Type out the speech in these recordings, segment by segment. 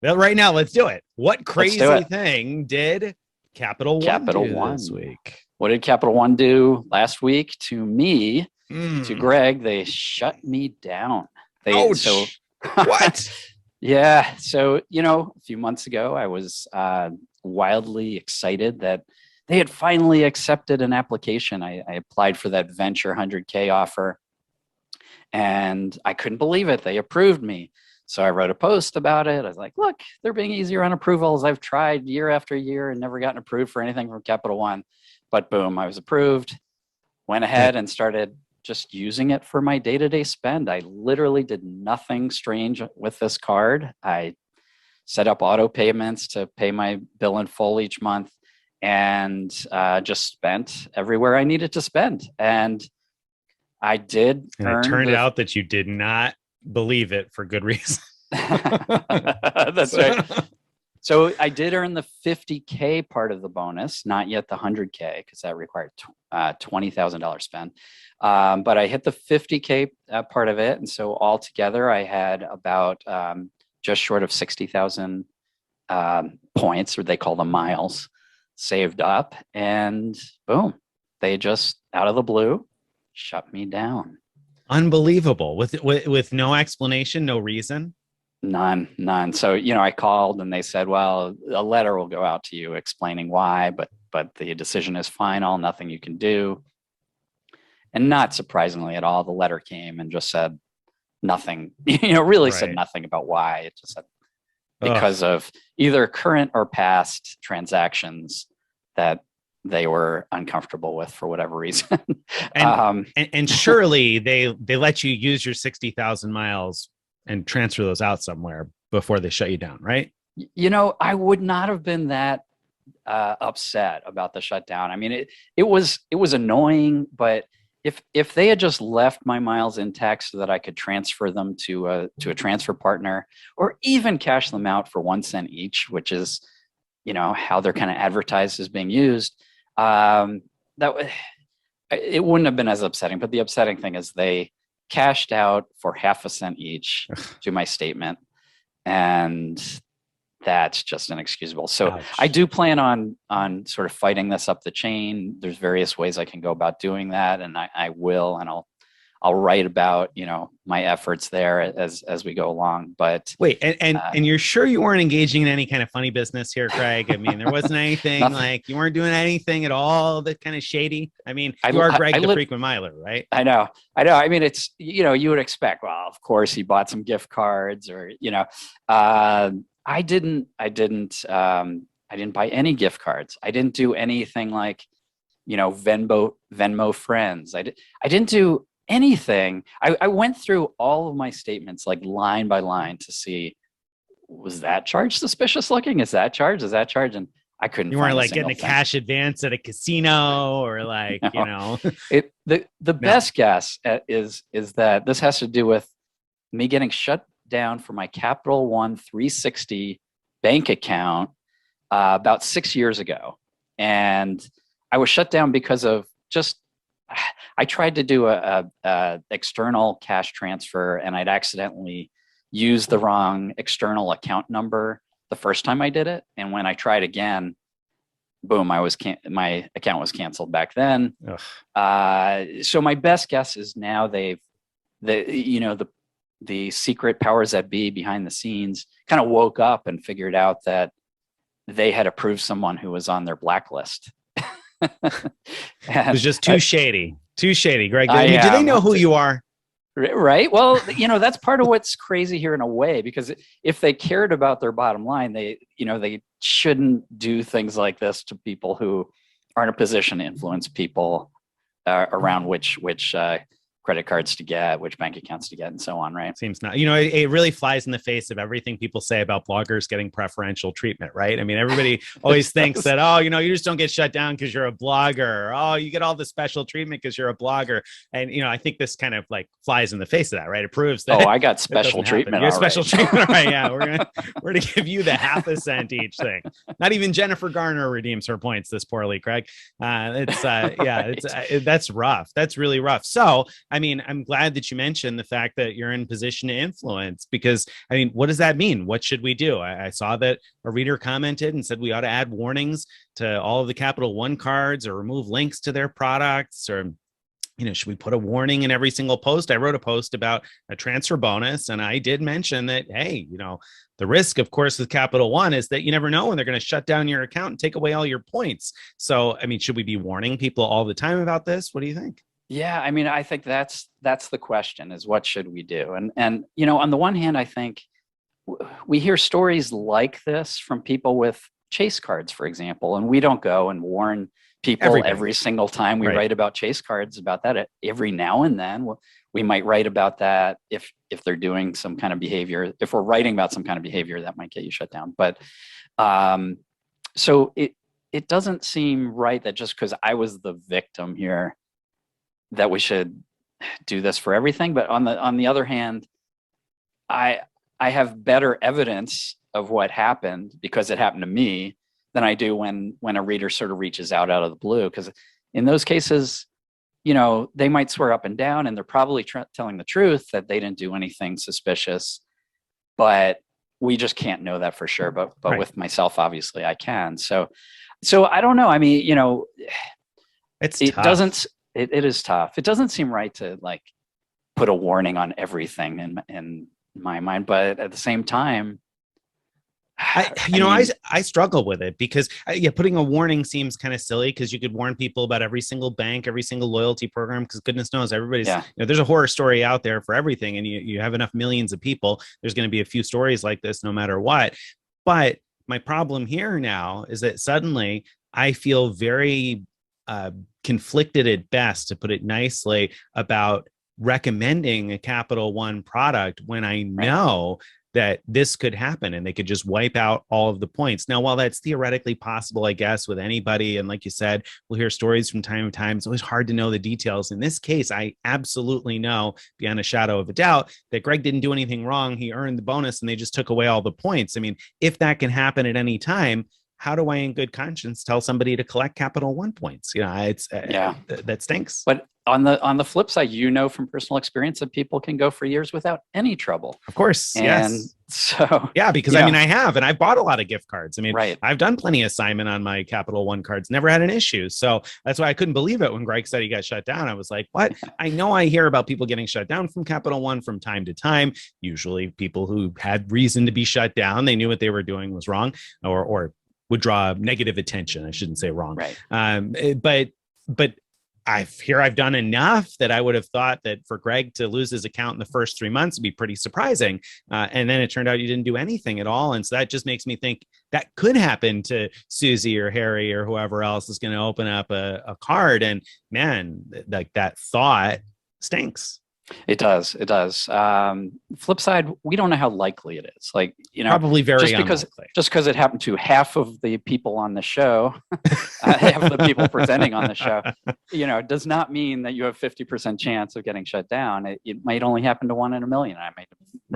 Well, right now, let's do it. What Let's do crazy it. thing did Capital One Capital do this One. week? What did Capital One do last week to me? To Mm. Greg, they shut me down. They so Ouch. What? yeah. So a few months ago, I was wildly excited that they had finally accepted an application. I applied for that venture 100K offer, and I couldn't believe it. They approved me. So I wrote a post about it. I was like, look, they're being easier on approvals. I've tried year after year and never gotten approved for anything from Capital One. But boom, I was approved. Went That ahead and started just using it for my day-to-day spend. I literally did nothing strange with this card. I set up auto payments to pay my bill in full each month, and just spent everywhere I needed to spend. And I did and it earn turned the out that you did not believe it for good reason. That's right. So I did earn the 50K part of the bonus, not yet the 100K, because that required $20,000 spend. But I hit the 50K part of it. And so altogether, I had about just short of 60,000 points, or they call them miles, saved up. And boom, they just out of the blue shut me down. Unbelievable. With no explanation, no reason. None. So, I called and they said, well, a letter will go out to you explaining why, but the decision is final, nothing you can do. And not surprisingly at all, the letter came and just said nothing, really said Right. nothing about why. It just said Ugh. because of either current or past transactions that they were uncomfortable with for whatever reason. And and surely they let you use your 60,000 miles and transfer those out somewhere before they shut you down, right? I would not have been that upset about the shutdown. I mean, it was annoying, but if they had just left my miles intact so that I could transfer them to a transfer partner, or even cash them out for 1 cent each, which is how they're kind of advertised as being used, that it wouldn't have been as upsetting. But the upsetting thing is they cashed out for half a cent each to my statement, and that's just inexcusable. So I Ouch. do plan on sort of fighting this up the chain. There's various ways I can go about doing that, and I will, and I'll write about my efforts there as we go along. But Wait, and you're sure you weren't engaging in any kind of funny business here, Craig? I mean, there wasn't anything nothing. like you weren't doing anything at all that kind of shady. I mean, I you are I, I Greg the lit, frequent miler, right? I know. I mean, it's you would expect. Well, of course, he bought some gift cards, or I didn't. I didn't buy any gift cards. I didn't do anything like Venmo friends. I didn't do anything. I went through all of my statements like line by line to see, was that charge suspicious looking? Is that charge? Is that charge? And I couldn't You weren't find a like single getting a thing. cash advance at a casino or like, No. The no. best guess is that this has to do with me getting shut down for my Capital One 360 bank account about 6 years ago. And I was shut down because of just, I tried to do a external cash transfer, and I'd accidentally used the wrong external account number the first time I did it. And when I tried again, boom, my account was canceled back then. So my best guess is now the secret powers that be behind the scenes kind of woke up and figured out that they had approved someone who was on their blacklist. It was just too shady. Too shady, Greg. I I mean, do they am know who you are? right. Well, that's part of what's crazy here in a way, because if they cared about their bottom line, they shouldn't do things like this to people who are in a position to influence people around which credit cards to get, which bank accounts to get, and so on, right? Seems not. It really flies in the face of everything people say about bloggers getting preferential treatment, right? I mean, everybody always thinks that, oh, you just don't get shut down because you're a blogger. Or, oh, you get all the special treatment because you're a blogger. And, I think this kind of like flies in the face of that, right? It proves that. Oh, I got special treatment. You got special treatment, right? Yeah, we're gonna give you the half a cent each thing. Not even Jennifer Garner redeems her points this poorly, Craig. That's rough. That's really rough. So I mean, I'm glad that you mentioned the fact that you're in position to influence, because I mean, what does that mean? What should we do? I saw that a reader commented and said we ought to add warnings to all of the Capital One cards, or remove links to their products, or should we put a warning in every single post? I wrote a post about a transfer bonus, and I did mention that, hey, the risk, of course, with Capital One is that you never know when they're going to shut down your account and take away all your points. So, I mean, should we be warning people all the time about this? What do you think? Yeah, I mean, I think that's the question, is what should we do? And on the one hand, I think we hear stories like this from people with Chase cards, for example, and we don't go and warn people every single time we write about Chase cards about that. Every now and then we might write about that if they're doing some kind of behavior, if we're writing about some kind of behavior that might get you shut down. But so it doesn't seem right that just because I was the victim here that we should do this for everything. But on the other hand, I have better evidence of what happened because it happened to me than I do when a reader sort of reaches out of the blue. Because in those cases, they might swear up and down, and they're probably telling the truth that they didn't do anything suspicious, but we just can't know that for sure. But with myself, obviously I can. So I don't know. I mean, it is tough. It doesn't seem right to like put a warning on everything in my mind, but at the same time, I struggle with it because putting a warning seems kind of silly, because you could warn people about every single bank, every single loyalty program, because goodness knows everybody's, there's a horror story out there for everything. And you have enough millions of people, there's going to be a few stories like this no matter what. But my problem here now is that suddenly I feel very conflicted at best, to put it nicely, about recommending a Capital One product when I know that this could happen and they could just wipe out all of the points. Now, while that's theoretically possible, I guess, with anybody, and like you said, we'll hear stories from time to time, it's always hard to know the details. In this case, I absolutely know beyond a shadow of a doubt that Greg didn't do anything wrong. He earned the bonus and they just took away all the points. I mean, if that can happen at any time, how do I in good conscience tell somebody to collect Capital One points? It's that stinks. But on the flip side, from personal experience that people can go for years without any trouble. Of course. And yes. So because I mean, I have, and I've bought a lot of gift cards. I mean, I've done plenty of Simon on my Capital One cards, never had an issue. So that's why I couldn't believe it when Greg said he got shut down. I was like, what? I know I hear about people getting shut down from Capital One from time to time, usually people who had reason to be shut down. They knew what they were doing was wrong, or would draw negative attention. I shouldn't say wrong. But I've done enough that I would have thought that for Greg to lose his account in the first 3 months would be pretty surprising. And then it turned out you didn't do anything at all. And so that just makes me think that could happen to Susie or Harry or whoever else is going to open up a card. And man, like that thought stinks. It does. Flip side, we don't know how likely it is. Like, probably very unlikely. Just because it happened to half of the people on the show, half of the people presenting on the show, does not mean that you have 50% chance of getting shut down. It might only happen to 1 in a million. I might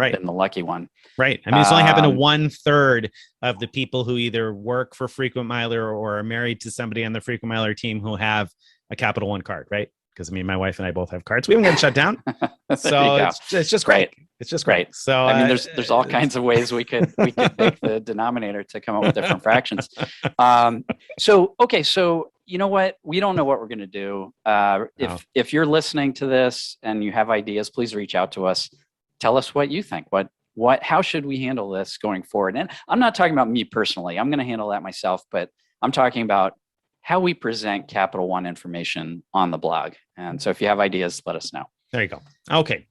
have been the lucky one. Right. I mean, it's only happened to 1/3 of the people who either work for Frequent Miler or are married to somebody on the Frequent Miler team who have a Capital One card, right? Because I mean, my wife and I both have cards. We haven't gotten shut down, so it's just great. It's just great. So I mean, there's all kinds of ways we could make the denominator to come up with different fractions. So you know what? We don't know what we're going to do. If you're listening to this and you have ideas, please reach out to us. Tell us what you think. How should we handle this going forward? And I'm not talking about me personally. I'm going to handle that myself, but I'm talking about how we present Capital One information on the blog. And so if you have ideas, let us know. There you go. Okay.